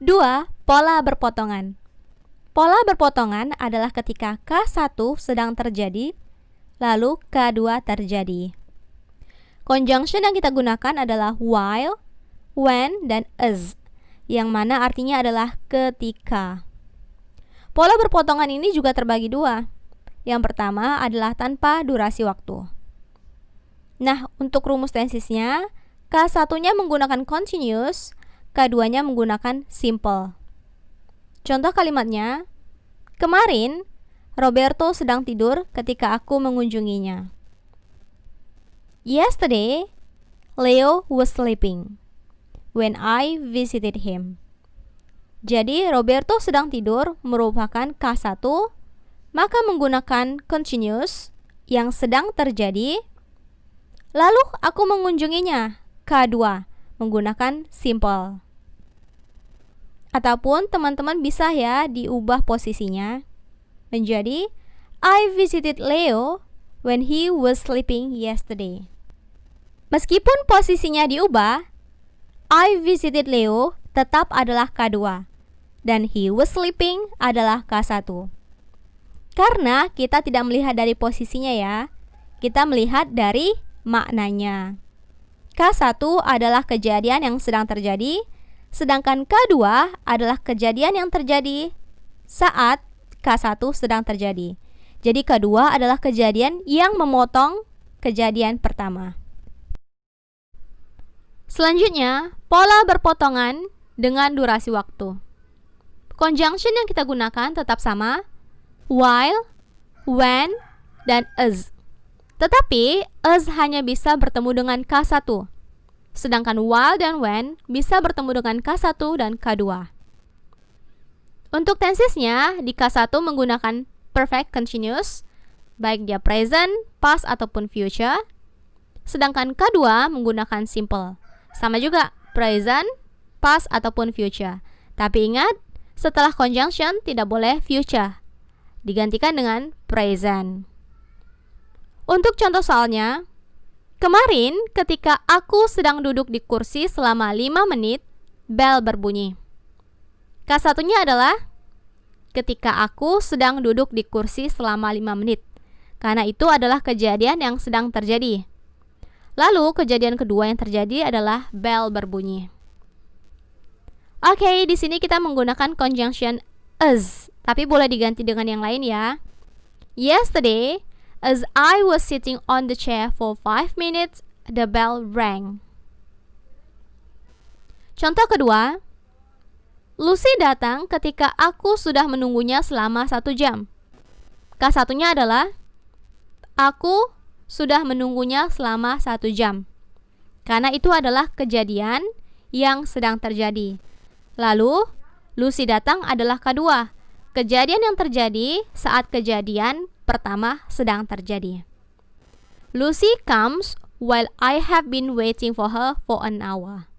2. Pola berpotongan. Pola berpotongan adalah ketika K1 sedang terjadi, lalu K2 terjadi. Conjunction yang kita gunakan adalah while, when, dan as, yang mana artinya adalah ketika. Pola berpotongan ini juga terbagi dua. Yang pertama adalah tanpa durasi waktu. Nah, untuk rumus tensisnya, K1-nya menggunakan continuous, K2-nya menggunakan simple. Contoh kalimatnya, kemarin Roberto sedang tidur ketika aku mengunjunginya. Yesterday, Leo was sleeping when I visited him. Jadi, Roberto sedang tidur merupakan K1, maka menggunakan continuous yang sedang terjadi. Lalu, aku mengunjunginya, K2, menggunakan simple. Ataupun teman-teman bisa ya diubah posisinya menjadi I visited Leo when he was sleeping yesterday. Meskipun posisinya diubah, I visited Leo tetap adalah K2 dan he was sleeping adalah K1. Karena kita tidak melihat dari posisinya ya, kita melihat dari maknanya. K1 adalah kejadian yang sedang terjadi, sedangkan K2 adalah kejadian yang terjadi saat K1 sedang terjadi. Jadi K2 adalah kejadian yang memotong kejadian pertama. Selanjutnya, pola berpotongan dengan durasi waktu. Conjunction yang kita gunakan tetap sama, while, when, dan as. Tetapi, as hanya bisa bertemu dengan K1. Sedangkan while dan when bisa bertemu dengan K1 dan K2. Untuk tensisnya, di K1 menggunakan perfect continuous, baik dia present, past, ataupun future. Sedangkan K2 menggunakan simple. Sama juga, present, past, ataupun future. Tapi ingat, setelah conjunction tidak boleh future. Digantikan dengan present. Untuk contoh soalnya, kemarin ketika aku sedang duduk di kursi selama 5 menit, bel berbunyi. K1-nya adalah ketika aku sedang duduk di kursi selama 5 menit. Karena itu adalah kejadian yang sedang terjadi. Lalu kejadian kedua yang terjadi adalah bel berbunyi. Oke, di sini kita menggunakan conjunction as, tapi boleh diganti dengan yang lain ya. Yesterday, as I was sitting on the chair for 5 minutes, the bell rang. Contoh kedua, Lucy datang ketika aku sudah menunggunya selama 1 jam. K1-nya adalah aku sudah menunggunya selama 1 jam. Karena itu adalah kejadian yang sedang terjadi. Lalu, Lucy datang adalah K2. Kejadian yang terjadi saat kejadian pertama sedang terjadi. Lucy comes while I have been waiting for her for an hour.